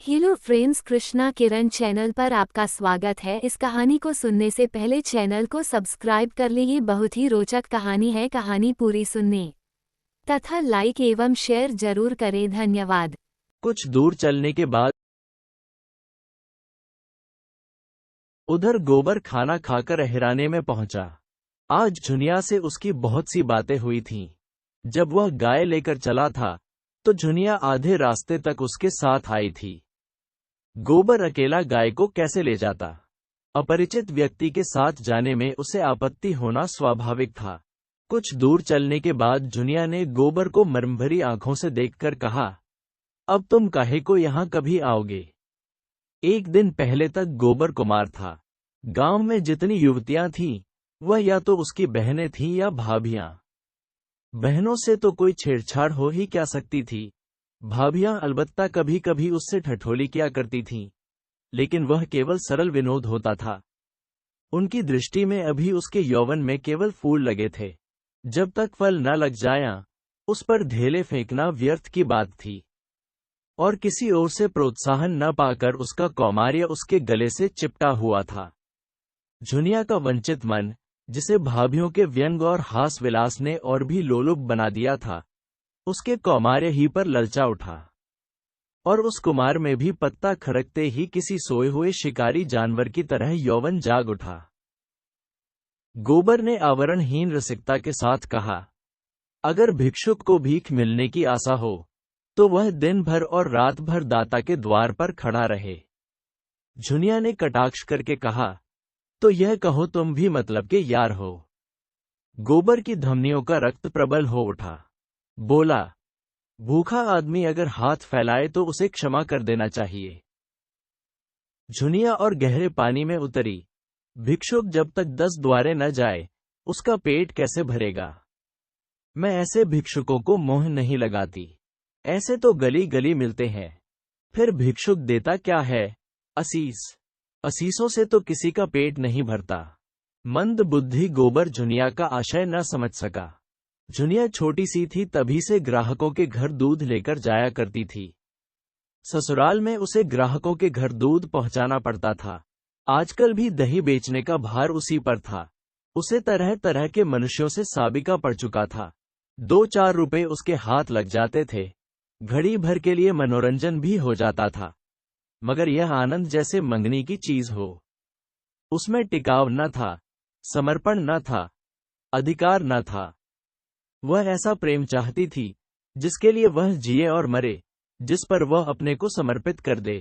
Hello friends, Krishna किरण channel पर आपका स्वागत है। इस कहानी को सुनने से पहले चैनल को सब्सक्राइब कर ले। ये बहुत ही रोचक कहानी है। कहानी पूरी सुनने तथा लाइक एवं शेयर जरूर करें। धन्यवाद। कुछ दूर चलने के बाद उधर गोबर खाना खाकर अहिराने में पहुंचा। आज झुनिया से उसकी बहुत सी बातें हुई थीं। जब वह गाय लेकर चला था तो झुनिया आधे रास्ते तक उसके साथ आई थी। गोबर अकेला गाय को कैसे ले जाता? अपरिचित व्यक्ति के साथ जाने में उसे आपत्ति होना स्वाभाविक था। कुछ दूर चलने के बाद झुनिया ने गोबर को मर्मभरी आंखों से देखकर कहा, अब तुम काहे को यहाँ कभी आओगे? एक दिन पहले तक गोबर कुमार था। गांव में जितनी युवतियां थीं, वह या तो उसकी बहनें थीं या भाभियां। बहनों से तो कोई छेड़छाड़ हो ही क्या सकती थी। भाभियां अलबत्ता कभी कभी उससे ठठोली किया करती थीं, लेकिन वह केवल सरल विनोद होता था। उनकी दृष्टि में अभी उसके यौवन में केवल फूल लगे थे। जब तक फल न लग जाया, उस पर ढेले फेंकना व्यर्थ की बात थी। और किसी ओर से प्रोत्साहन न पाकर उसका कौमार्य उसके गले से चिपटा हुआ था। झुनिया का वंचित मन, जिसे भाभियों के व्यंग और हास विलास ने और भी लोलुप बना दिया था, उसके कौमार्य ही पर ललचा उठा। और उस कुमार में भी पत्ता खरकते ही किसी सोए हुए शिकारी जानवर की तरह यौवन जाग उठा। गोबर ने आवरणहीन रसिकता के साथ कहा, अगर भिक्षुक को भीख मिलने की आशा हो तो वह दिन भर और रात भर दाता के द्वार पर खड़ा रहे। झुनिया ने कटाक्ष करके कहा, तो यह कहो तुम भी मतलब के यार हो। गोबर की धमनियों का रक्त प्रबल हो उठा। बोला, भूखा आदमी अगर हाथ फैलाए तो उसे क्षमा कर देना चाहिए। झुनिया और गहरे पानी में उतरी। भिक्षुक जब तक 10 द्वारे न जाए, उसका पेट कैसे भरेगा? मैं ऐसे भिक्षुकों को मोह नहीं लगाती। ऐसे तो गली गली मिलते हैं। फिर भिक्षुक देता क्या है? असीस। असीसों से तो किसी का पेट नहीं भरता। मंद बुद्धि गोबर झुनिया का आशय न समझ सका। झुनिया छोटी सी थी, तभी से ग्राहकों के घर दूध लेकर जाया करती थी। ससुराल में उसे ग्राहकों के घर दूध पहुंचाना पड़ता था। आजकल भी दही बेचने का भार उसी पर था। उसे तरह तरह के मनुष्यों से साबिका पड़ चुका था। 2-4 रुपए उसके हाथ लग जाते थे। घड़ी भर के लिए मनोरंजन भी हो जाता था। मगर यह आनंद जैसे मंगनी की चीज हो। उसमें टिकाव न था, समर्पण न था, अधिकार न था। वह ऐसा प्रेम चाहती थी जिसके लिए वह जिए और मरे, जिस पर वह अपने को समर्पित कर दे।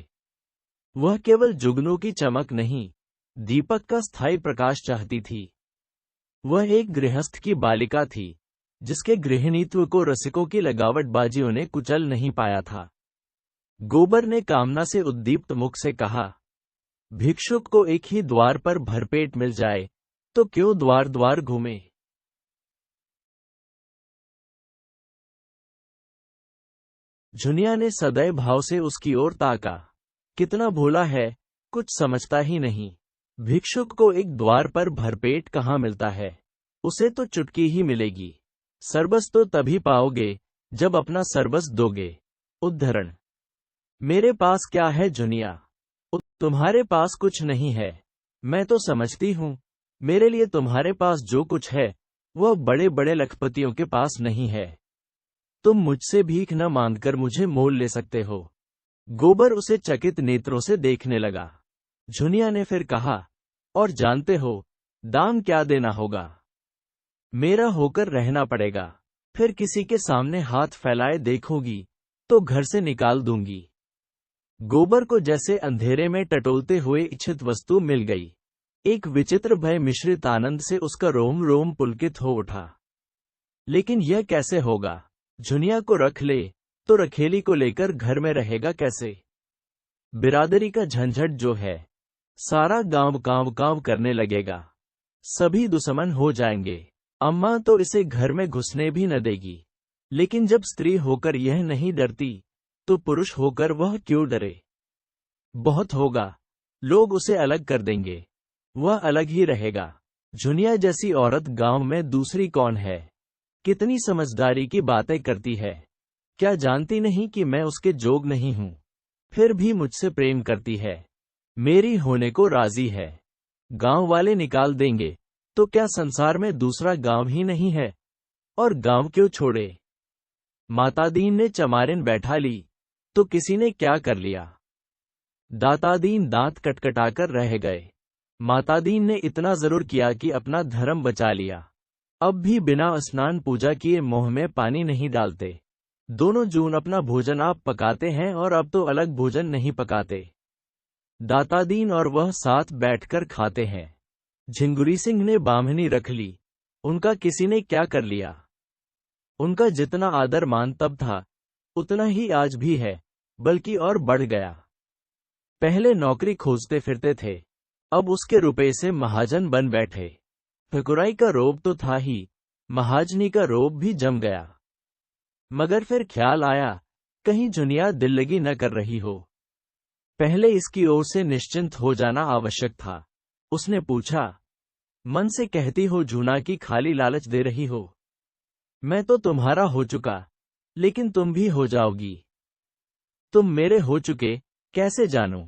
वह केवल जुगनू की चमक नहीं, दीपक का स्थायी प्रकाश चाहती थी। वह एक गृहस्थ की बालिका थी, जिसके गृहिणीत्व को रसिकों की लगावटबाजियों ने कुचल नहीं पाया था। गोबर ने कामना से उद्दीप्त मुख से कहा, भिक्षुक को एक ही द्वार पर भरपेट मिल जाए तो क्यों द्वार द्वार घूमे? झुनिया ने सदैव भाव से उसकी ओर ताका। कितना भोला है, कुछ समझता ही नहीं। भिक्षुक को एक द्वार पर भरपेट कहाँ मिलता है? उसे तो चुटकी ही मिलेगी। सर्वस तो तभी पाओगे जब अपना सर्वस दोगे। उद्धरण, मेरे पास क्या है झुनिया? तुम्हारे पास कुछ नहीं है। मैं तो समझती हूँ, मेरे लिए तुम्हारे पास जो कुछ है वह बड़े बड़े लखपतियों के पास नहीं है। तुम मुझसे भीख न मांगकर मुझे मोल ले सकते हो। गोबर उसे चकित नेत्रों से देखने लगा। झुनिया ने फिर कहा, और जानते हो दाम क्या देना होगा? मेरा होकर रहना पड़ेगा। फिर किसी के सामने हाथ फैलाए देखोगी तो घर से निकाल दूंगी। गोबर को जैसे अंधेरे में टटोलते हुए इच्छित वस्तु मिल गई। एक विचित्र भय मिश्रित आनंद से उसका रोम रोम पुलकित हो उठा। लेकिन यह कैसे होगा? झुनिया को रख ले तो रखेली को लेकर घर में रहेगा कैसे? बिरादरी का झंझट जो है, सारा गांव कांव कांव करने लगेगा। सभी दुश्मन हो जाएंगे। अम्मा तो इसे घर में घुसने भी न देगी। लेकिन जब स्त्री होकर यह नहीं डरती, तो पुरुष होकर वह क्यों डरे? बहुत होगा, लोग उसे अलग कर देंगे। वह अलग ही रहेगा। झुनिया जैसी औरत गांव में दूसरी कौन है? कितनी समझदारी की बातें करती है। क्या जानती नहीं कि मैं उसके जोग नहीं हूं? फिर भी मुझसे प्रेम करती है, मेरी होने को राजी है। गांव वाले निकाल देंगे तो क्या संसार में दूसरा गांव ही नहीं है, और गांव क्यों छोड़े। मातादीन ने चमारिन बैठा ली तो किसी ने क्या कर लिया। दातादीन दांत कटकटाकर रह गए। मातादीन ने इतना जरूर किया कि अपना धर्म बचा लिया। अब भी बिना स्नान पूजा किए मुंह में पानी नहीं डालते। दोनों जून अपना भोजन आप पकाते हैं और अब तो अलग भोजन नहीं पकाते। दातादीन और वह साथ बैठकर खाते हैं। झिंगुरी सिंह ने बामनी रख ली, उनका किसी ने क्या कर लिया। उनका जितना आदर मान तब था उतना ही आज भी है, बल्कि और बढ़ गया। पहले नौकरी खोजते फिरते थे, अब उसके रुपए से महाजन बन बैठे। ठकुराई का रोब तो था ही, महाजनी का रोब भी जम गया। मगर फिर ख्याल आया कहीं जुनिया दिल लगी न कर रही हो। पहले इसकी ओर से निश्चिंत हो जाना आवश्यक था। उसने पूछा, मन से कहती हो जूना की खाली लालच दे रही हो। मैं तो तुम्हारा हो चुका, लेकिन तुम भी हो जाओगी। तुम मेरे हो चुके कैसे जानूं?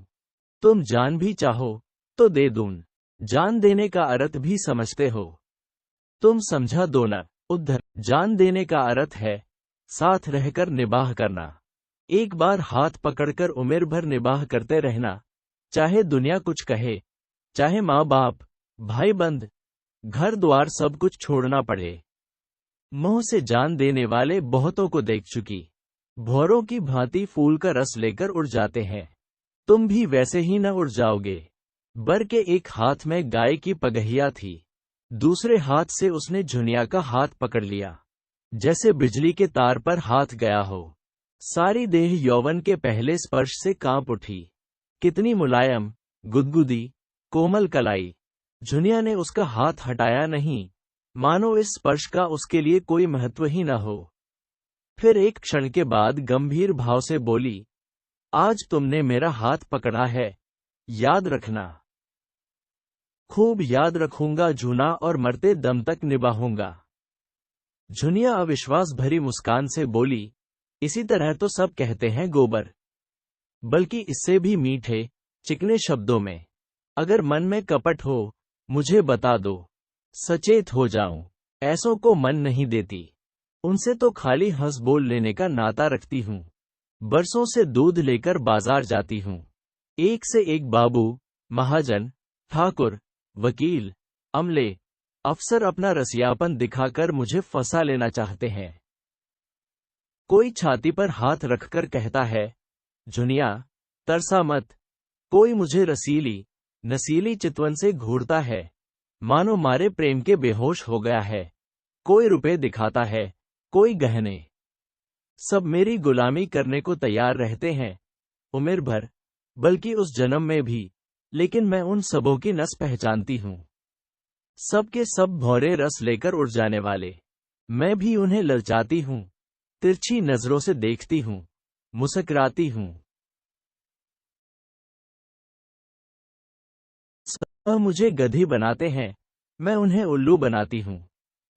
तुम जान भी चाहो तो दे दूं। जान देने का अर्थ भी समझते हो? तुम समझा दो न उद्धर। जान देने का अर्थ है साथ रहकर निबाह करना। एक बार हाथ पकड़कर उम्र भर निबाह करते रहना, चाहे दुनिया कुछ कहे, चाहे माँ बाप, भाई बंद, घर द्वार सब कुछ छोड़ना पड़े। मुंह से जान देने वाले बहुतों को देख चुकी। भौरों की भांति फूल का रस लेकर उड़ जाते हैं। तुम भी वैसे ही न उड़ जाओगे। बर के एक हाथ में गाय की पगहिया थी, दूसरे हाथ से उसने झुनिया का हाथ पकड़ लिया, जैसे बिजली के तार पर हाथ गया हो। सारी देह यौवन के पहले स्पर्श से कांप उठी। कितनी मुलायम, गुदगुदी, कोमल कलाई। झुनिया ने उसका हाथ हटाया नहीं, मानो इस स्पर्श का उसके लिए कोई महत्व ही न हो। फिर एक क्षण के बाद गंभीर भाव से बोली, आज तुमने मेरा हाथ पकड़ा है, याद रखना। खूब याद रखूंगा जूना, और मरते दम तक निभाऊंगा। झुनिया अविश्वास भरी मुस्कान से बोली, इसी तरह तो सब कहते हैं गोबर, बल्कि इससे भी मीठे चिकने शब्दों में। अगर मन में कपट हो मुझे बता दो, सचेत हो जाऊं। ऐसों को मन नहीं देती, उनसे तो खाली हंस बोल लेने का नाता रखती हूं। बरसों से दूध लेकर बाजार जाती हूं। एक से एक बाबू, महाजन, ठाकुर, वकील, अमले, अफसर अपना रसियापन दिखाकर मुझे फंसा लेना चाहते हैं। कोई छाती पर हाथ रखकर कहता है, झुनिया तरसा मत। कोई मुझे रसीली नसीली चितवन से घूरता है, मानो मारे प्रेम के बेहोश हो गया है। कोई रुपए दिखाता है, कोई गहने। सब मेरी गुलामी करने को तैयार रहते हैं, उम्र भर, बल्कि उस जन्म में भी। लेकिन मैं उन सबों की नस पहचानती हूं। सब के सब भौरे रस लेकर उड़ जाने वाले। मैं भी उन्हें ललचाती हूं, तिरछी नजरों से देखती हूं, मुस्कुराती हूं। सब मुझे गधी बनाते हैं, मैं उन्हें उल्लू बनाती हूं।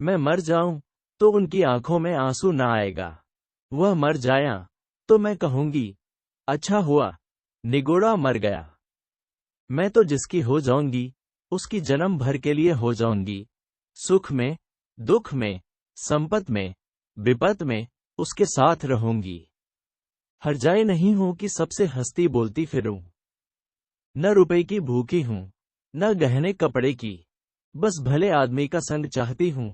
मैं मर जाऊं तो उनकी आंखों में आंसू ना आएगा। वह मर जाया तो मैं कहूंगी, अच्छा हुआ निगोड़ा मर गया। मैं तो जिसकी हो जाऊंगी उसकी जन्म भर के लिए हो जाऊंगी। सुख में, दुख में, संपत में, विपत में उसके साथ रहूंगी। हर्जाए नहीं हूं कि सबसे हंसती बोलती फिरूं। न रुपए की भूखी हूं, न गहने कपड़े की। बस भले आदमी का संग चाहती हूं,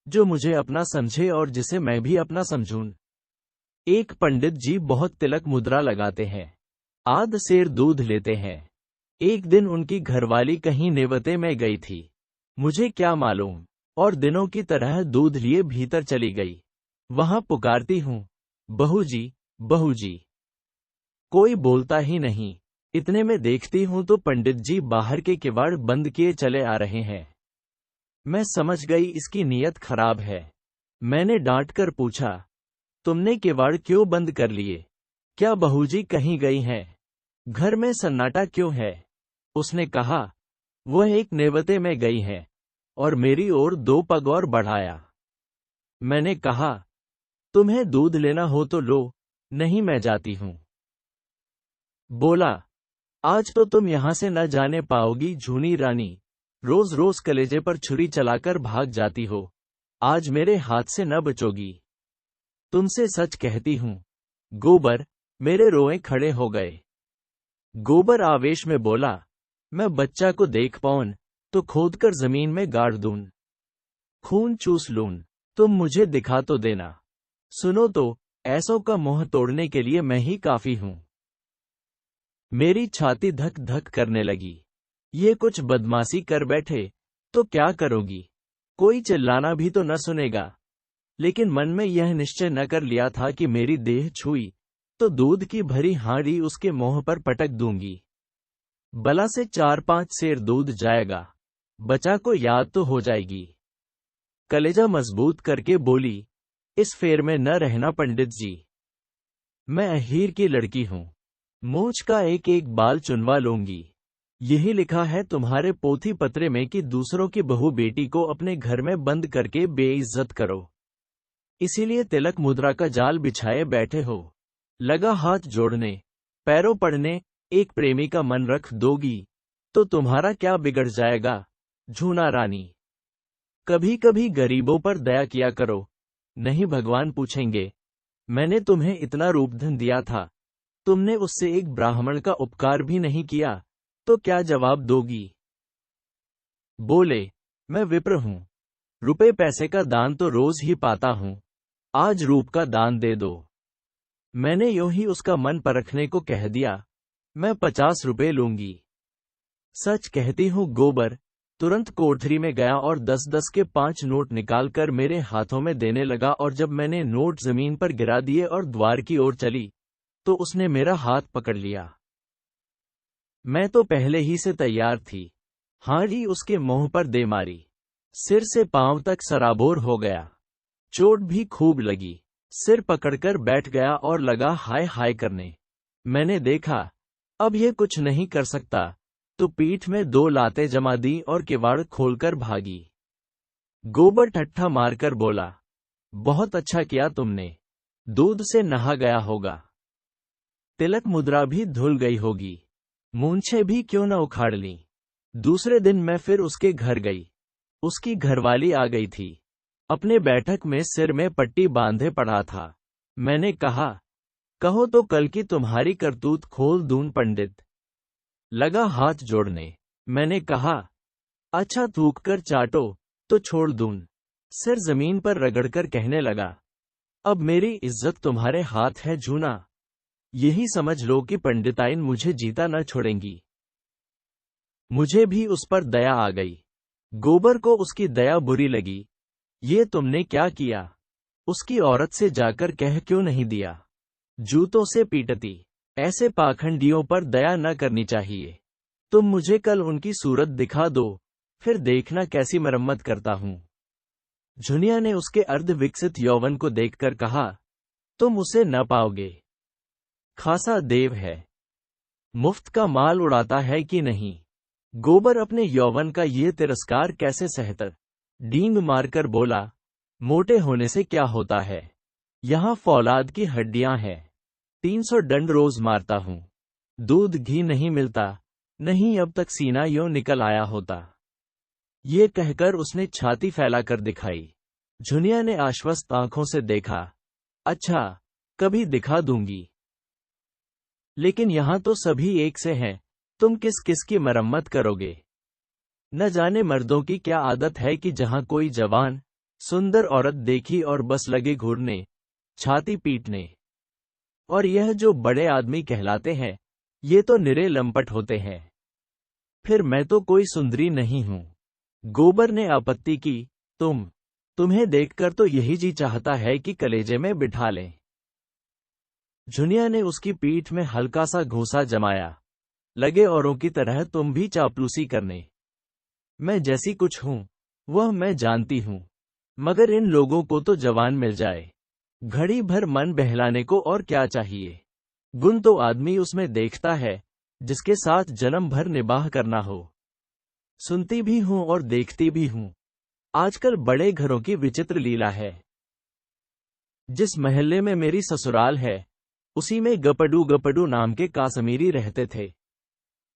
जो मुझे अपना समझे और जिसे मैं भी अपना समझूं। एक पंडित जी बहुत तिलक मुद्रा लगाते हैं, आध सेर दूध लेते हैं। एक दिन उनकी घरवाली कहीं नेवते में गई थी, मुझे क्या मालूम, और दिनों की तरह दूध लिए भीतर चली गई। वहां पुकारती हूं, बहू जी, बहू जी। कोई बोलता ही नहीं। इतने में देखती हूं तो पंडित जी बाहर के किवाड़ बंद किए चले आ रहे हैं। मैं समझ गई इसकी नीयत खराब है। मैंने डांट कर पूछा, तुमने किवाड़ क्यों बंद कर लिए? क्या बहूजी कहीं गई हैं? घर में सन्नाटा क्यों है? उसने कहा, वह एक नेवते में गई है, और मेरी ओर 2 पग और बढ़ाया। मैंने कहा, तुम्हें दूध लेना हो तो लो, नहीं मैं जाती हूं। बोला, आज तो तुम यहां से न जाने पाओगी झूनी रानी। रोज रोज कलेजे पर छुरी चलाकर भाग जाती हो, आज मेरे हाथ से न बचोगी। तुमसे सच कहती हूं। गोबर, मेरे रोए खड़े हो गए। गोबर आवेश में बोला, मैं बच्चा को देख पाऊं तो खोदकर जमीन में गाड़ दूं, खून चूस लूं, तुम मुझे दिखा तो देना। सुनो तो, ऐसों का मोह तोड़ने के लिए मैं ही काफी हूं। मेरी छाती धक धक करने लगी। ये कुछ बदमाशी कर बैठे तो क्या करोगी? कोई चिल्लाना भी तो न सुनेगा। लेकिन मन में यह निश्चय न कर लिया था कि मेरी देह छुई तो दूध की भरी हांडी उसके मुंह पर पटक दूंगी। बला से 4-5 सेर दूध जाएगा, बचा को याद तो हो जाएगी। कलेजा मजबूत करके बोली, इस फेर में न रहना पंडित जी। मैं अहीर की लड़की हूं, मूंछ का एक एक बाल चुनवा लूंगी। यही लिखा है तुम्हारे पोथी पत्रे में कि दूसरों की बहू बेटी को अपने घर में बंद करके बेइज्जत करो। इसीलिए तिलक मुद्रा का जाल बिछाए बैठे हो। लगा हाथ जोड़ने, पैरों पड़ने, एक प्रेमी का मन रख दोगी तो तुम्हारा क्या बिगड़ जाएगा झूना रानी। कभी कभी गरीबों पर दया किया करो, नहीं भगवान पूछेंगे। मैंने तुम्हें इतना रूपधन दिया था, तुमने उससे एक ब्राह्मण का उपकार भी नहीं किया, तो क्या जवाब दोगी? बोले, मैं विप्र हूं, रुपए पैसे का दान तो रोज ही पाता हूं, आज रूप का दान दे दो। मैंने यूं ही उसका मन परखने को कह दिया, मैं 50 रुपए लूंगी। सच कहती हूं गोबर, तुरंत कोठरी में गया और 10-10 के 5 नोट निकालकर मेरे हाथों में देने लगा। और जब मैंने नोट जमीन पर गिरा दिए और द्वार की ओर चली तो उसने मेरा हाथ पकड़ लिया। मैं तो पहले ही से तैयार थी, हांडी उसके मुंह पर दे मारी। सिर से पांव तक सराबोर हो गया, चोट भी खूब लगी। सिर पकड़कर बैठ गया और लगा हाय हाय करने। मैंने देखा अब ये कुछ नहीं कर सकता, तो पीठ में 2 लातें जमा दी और किवाड़ खोलकर भागी। गोबर ठट्ठा मारकर बोला, बहुत अच्छा किया तुमने, दूध से नहा गया होगा, तिलक मुद्रा भी धुल गई होगी, मूंछें भी क्यों न उखाड़ ली। दूसरे दिन मैं फिर उसके घर गई। उसकी घरवाली आ गई थी, अपने बैठक में सिर में पट्टी बांधे पड़ा था। मैंने कहा, कहो तो कल की तुम्हारी करतूत खोल दूं पंडित। लगा हाथ जोड़ने। मैंने कहा, अच्छा थूक कर चाटो तो छोड़ दूं। सिर जमीन पर रगड़कर कहने लगा, अब मेरी इज्जत तुम्हारे हाथ है झूना। यही समझ लो कि पंडिताइन मुझे जीता न छोड़ेंगी। मुझे भी उस पर दया आ गई। गोबर को उसकी दया बुरी लगी। ये तुमने क्या किया? उसकी औरत से जाकर कह क्यों नहीं दिया? जूतों से पीटती। ऐसे पाखंडियों पर दया न करनी चाहिए। तुम मुझे कल उनकी सूरत दिखा दो, फिर देखना कैसी मरम्मत करता हूं। झुनिया ने उसके अर्ध विकसित यौवन को देखकर कहा, तुम उसे न पाओगे, खासा देव है, मुफ्त का माल उड़ाता है कि नहीं। गोबर अपने यौवन का ये तिरस्कार कैसे सहता, डींग मारकर बोला, मोटे होने से क्या होता है, यहां फौलाद की हड्डियां हैं। 300 डंड रोज मारता हूं, दूध घी नहीं मिलता, नहीं अब तक सीना यूं निकल आया होता। ये कहकर उसने छाती फैलाकर दिखाई। झुनिया ने आश्वस्त आंखों से देखा, अच्छा, कभी दिखा दूंगी। लेकिन यहां तो सभी एक से हैं, तुम किस किस की मरम्मत करोगे? न जाने मर्दों की क्या आदत है कि जहां कोई जवान सुंदर औरत देखी और बस लगे घूरने, छाती पीटने। और यह जो बड़े आदमी कहलाते हैं, ये तो निरे लंपट होते हैं। फिर मैं तो कोई सुंदरी नहीं हूं। गोबर ने आपत्ति की, तुम्हें देखकर तो यही जी चाहता है कि कलेजे में बिठा लें। झुनिया ने उसकी पीठ में हल्का सा घूंसा जमाया। लगे औरों की तरह तुम भी चापलूसी करने। मैं जैसी कुछ हूं, वह मैं जानती हूं, मगर इन लोगों को तो जवान मिल जाए, घड़ी भर मन बहलाने को और क्या चाहिए। गुण तो आदमी उसमें देखता है जिसके साथ जन्म भर निबाह करना हो। सुनती भी हूं और देखती भी हूं। आजकल बड़े घरों की विचित्र लीला है। जिस महल्ले में मेरी ससुराल है, उसी में गपडू गपडू नाम के काश्मीरी रहते थे।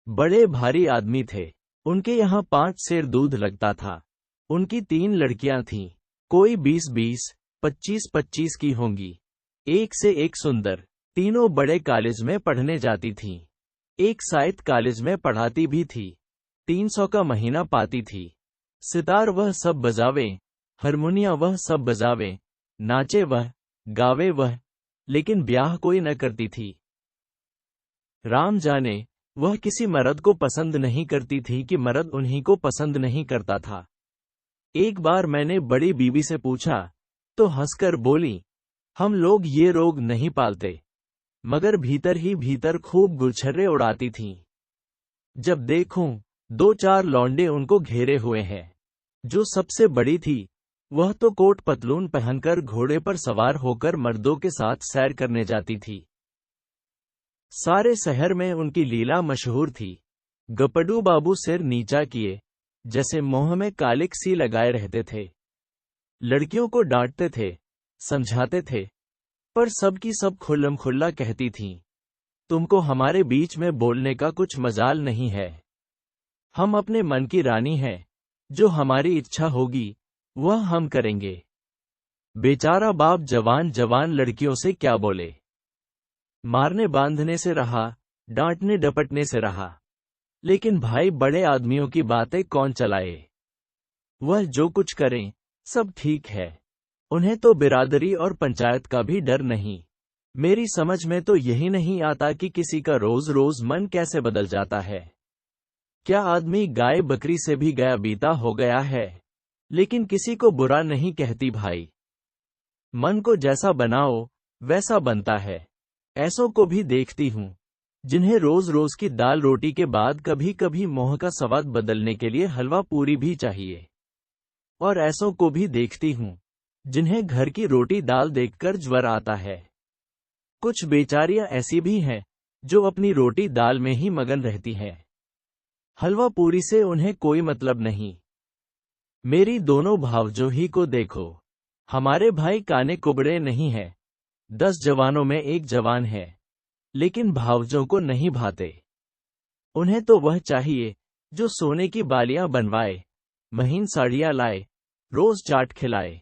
बड़े भारी आदमी थे। उनके यहाँ 5 सेर दूध लगता था। उनकी 3 लड़कियां थीं। कोई 20-20, 25-25 की होंगी। एक से एक सुंदर। तीनों बड़े कॉलेज में पढ़ने जाती थीं। एक साइंस कॉलेज में पढ़ाती भी थी। 300 का महीना पाती थी। सितार वह सब बजावे, हारमोनिया वह सब बजावे, नाचे वह, गावे वह, लेकिन ब्याह कोई न करती थी। राम जाने वह किसी मर्द को पसंद नहीं करती थी कि मर्द उन्हीं को पसंद नहीं करता था। एक बार मैंने बड़ी बीबी से पूछा तो हंसकर बोली, हम लोग ये रोग नहीं पालते, मगर भीतर ही भीतर खूब गुलछर्रे उड़ाती थीं। जब देखूं 2-4 लौंडे उनको घेरे हुए हैं। जो सबसे बड़ी थी वह तो कोट पतलून पहनकर घोड़े पर सवार होकर मर्दों के साथ सैर करने जाती थी। सारे शहर में उनकी लीला मशहूर थी। गपडू बाबू सिर नीचा किए, जैसे मोह में कालिक सी लगाए रहते थे। लड़कियों को डांटते थे, समझाते थे, पर सबकी सब खुल्लम खुल्ला कहती थीं, तुमको हमारे बीच में बोलने का कुछ मजाल नहीं है। हम अपने मन की रानी हैं, जो हमारी इच्छा होगी वह हम करेंगे। बेचारा बाप जवान जवान लड़कियों से क्या बोले। मारने बांधने से रहा, डांटने डपटने से रहा, लेकिन भाई बड़े आदमियों की बातें कौन चलाए। वह जो कुछ करें सब ठीक है। उन्हें तो बिरादरी और पंचायत का भी डर नहीं। मेरी समझ में तो यही नहीं आता कि किसी का रोज रोज मन कैसे बदल जाता है। क्या आदमी गाय बकरी से भी गया बीता हो गया है, लेकिन किसी को बुरा नहीं कहती भाई। मन को जैसा बनाओ वैसा बनता है। ऐसों को भी देखती हूँ जिन्हें रोज रोज की दाल रोटी के बाद कभी कभी मोह का स्वाद बदलने के लिए हलवा पूरी भी चाहिए। और ऐसों को भी देखती हूँ जिन्हें घर की रोटी दाल देखकर ज्वर आता है। कुछ बेचारियां ऐसी भी हैं जो अपनी रोटी दाल में ही मगन रहती हैं। हलवा पूरी से उन्हें कोई मतलब नहीं। मेरी दोनों भावजों ही को देखो। हमारे भाई काने कुबड़े नहीं हैं। 10 जवानों में एक जवान है, लेकिन भावजों को नहीं भाते। उन्हें तो वह चाहिए जो सोने की बालियां बनवाए, महीन साड़ियां लाए, रोज चाट खिलाए।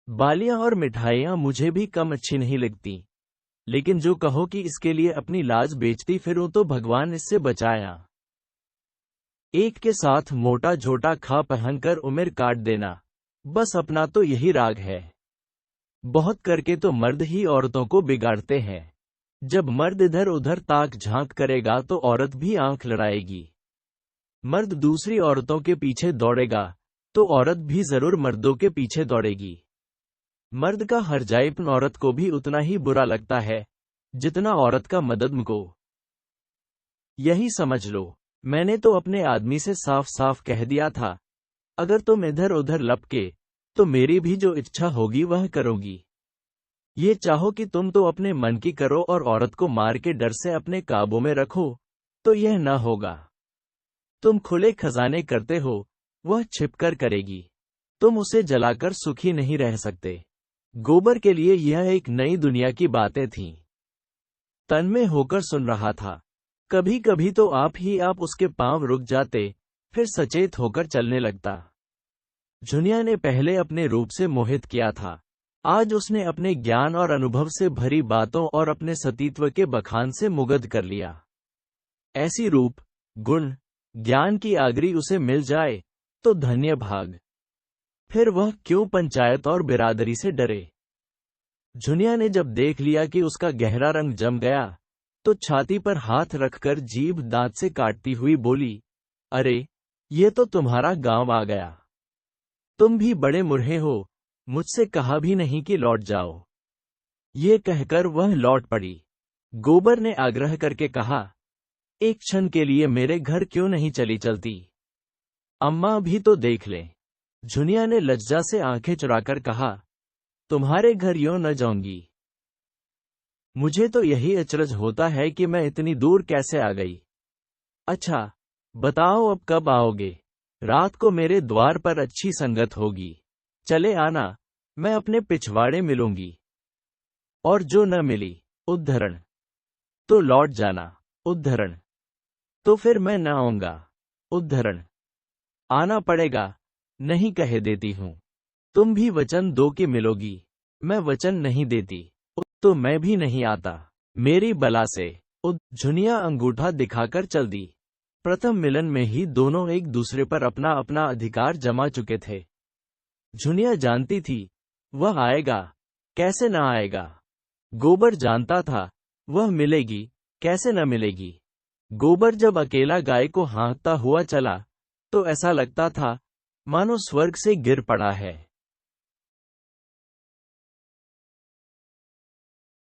बालियां और मिठाइयां मुझे भी कम अच्छी नहीं लगती, लेकिन जो कहो कि इसके लिए अपनी लाज बेचती फिरूं तो भगवान इससे बचाया। एक के साथ मोटा झोटा खा पहनकर उम्र काट देना, बस अपना तो यही राग है। बहुत करके तो मर्द ही औरतों को बिगाड़ते हैं। जब मर्द इधर उधर ताक झांक करेगा तो औरत भी आंख लड़ाएगी। मर्द दूसरी औरतों के पीछे दौड़ेगा तो औरत भी जरूर मर्दों के पीछे दौड़ेगी। मर्द का हरजाईपन औरत को भी उतना ही बुरा लगता है जितना औरत का मदद को। यही समझ लो, मैंने तो अपने आदमी से साफ साफ कह दिया था, अगर तुम इधर उधर लपके तो मेरी भी जो इच्छा होगी वह करोगी। ये चाहो कि तुम तो अपने मन की करो और औरत को मार के डर से अपने काबू में रखो, तो यह न होगा। तुम खुले खजाने करते हो, वह छिपकर करेगी। तुम उसे जलाकर सुखी नहीं रह सकते। गोबर के लिए यह एक नई दुनिया की बातें थीं। तन में होकर सुन रहा था। कभी कभी तो आप ही आप उसके पांव रुक जाते, फिर सचेत होकर चलने लगता। झुनिया ने पहले अपने रूप से मोहित किया था। आज उसने अपने ज्ञान और अनुभव से भरी बातों और अपने सतीत्व के बखान से मुग्ध कर लिया। ऐसी रूप, गुण, ज्ञान की आगरी उसे मिल जाए तो धन्य भाग। फिर वह क्यों पंचायत और बिरादरी से डरे। झुनिया ने जब देख लिया कि उसका गहरा रंग जम गया, तो छाती पर हाथ रखकर जीभ दांत से काटती हुई बोली, अरे ये तो तुम्हारा गांव आ गया। तुम भी बड़े मुर्हे हो, मुझसे कहा भी नहीं कि लौट जाओ। ये कहकर वह लौट पड़ी। गोबर ने आग्रह करके कहा, एक क्षण के लिए मेरे घर क्यों नहीं चली चलती? अम्मा भी तो देख लें। झुनिया ने लज्जा से आंखें चुराकर कहा, तुम्हारे घर यूं न जाऊंगी। मुझे तो यही अचरज होता है कि मैं इतनी दूर कैसे आ गई। अच्छा, बताओ अब कब आओगे? रात को मेरे द्वार पर अच्छी संगत होगी, चले आना, मैं अपने पिछवाड़े मिलूंगी। और जो न मिली उद्धरण। तो लौट जाना। उद्धरण। तो फिर मैं न आऊंगा। उद्धरण। आना पड़ेगा। नहीं कह देती हूं। तुम भी वचन दो कि मिलोगी। मैं वचन नहीं देती। तो मैं भी नहीं आता। मेरी बला से। झुनिया अंगूठा दिखाकर चल दी। प्रथम मिलन में ही दोनों एक दूसरे पर अपना अपना अधिकार जमा चुके थे। झुनिया जानती थी वह आएगा, कैसे न आएगा। गोबर जानता था वह मिलेगी, कैसे न मिलेगी। गोबर जब अकेला गाय को हाँकता हुआ चला तो ऐसा लगता था मानो स्वर्ग से गिर पड़ा है।